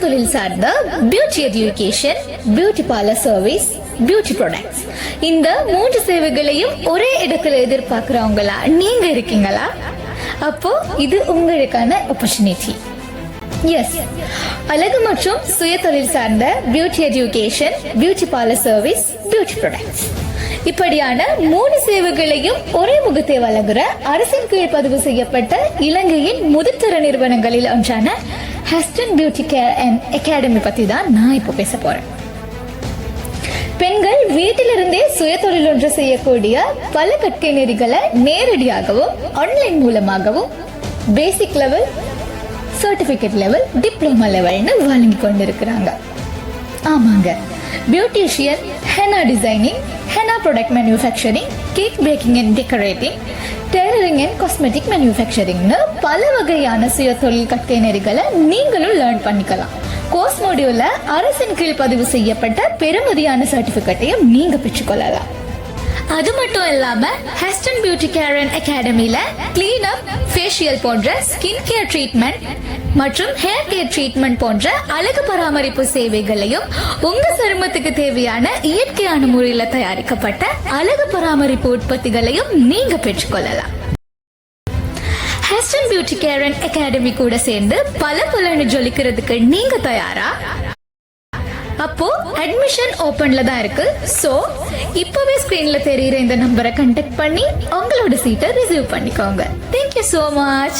தொழில் சார்ந்த beauty education, beauty parlour service, beauty products, இந்த 3 சேவைகளையும் ஒரே இடத்துல எதிர்பார்க்கிறவங்களா நீங்க இருக்கீங்களா? அப்போ இது உங்களுக்கான ஆப்பர்ச்சுனிட்டி. எஸ், அழகு மற்றும் சுய தொழில் சார்ந்த beauty education, beauty parlour service, beauty products இப்படியான 3 சேவைகளையும் ஒரே முகத்தை வழங்குற அரசின் கீழ் பதிவு செய்யப்பட்ட இலங்கையின் முதற்தர நிறுவனங்களில் ஒன்றான ஹஸ்டன் பியூட்டி கேர் அண்ட் அகாடமி பத்தி தான் நான் இப்போ பேச போறேன். பெண்கள் வீட்டிலிருந்தே சுய தொழில் ஒன்று செய்யக்கூடிய பல கற்கை நெறிகளை நேரடியாகவும் ஆன்லைன் மூலமாகவும் basic level, certificate level, diploma லெவல்னு வழங்கி கொண்டிருக்கிறாங்க. ஆமாங்க, beautician, henna designing, henna product manufacturing, cake baking and decorating, tailoring and cosmetic மேனுஃபேக்சரிங்னு பல வகையான சுய தொழில் கற்கை நெறிகளை நீங்களும் லேர்ன் பண்ணிக்கலாம். கோர்ஸ் மாடியூல்ல அரசின் கீழ் பதிவு செய்யப்பட்ட பெருமதியான சர்டிபிகேட்டையும் நீங்க பெற்றுக்கொள்ளலாம். அது மட்டும் இல்லாம ஹஸ்டன் பியூட்டி கேர் அண்ட் அகாடமில கிளீன் அப், ஃபேஷியல் போன்ற ஸ்கின் கேர் ட்ரீட்மெண்ட் மற்றும் ஹேர் கேர் ட்ரீட்மெண்ட் போன்ற அழகு பராமரிப்பு சேவைகளையும், உங்க சருமத்துக்கு தேவையான இயற்கையான முறையில தயாரிக்கப்பட்ட அழகு பராமரிப்பு உற்பத்திகளையும் நீங்க பெற்றுக்கொள்ளலாம். ஹஸ்டன் பியூட்டி கேர் அண்ட் அகாடமி கூட சேர்ந்து பல ஜொலிக்கிறதுக்கு நீங்க தயாரா? அப்போ அட்மிஷன் ஓபன்ல தான் இருக்கு. சோ இப்பவே ஸ்கிரீன்ல தெரியுற இந்த நம்பரை கான்டாக்ட் பண்ணி உங்களோட சீட்டை ரிசர்வ் பண்ணிக்கோங்க. Thank you so much.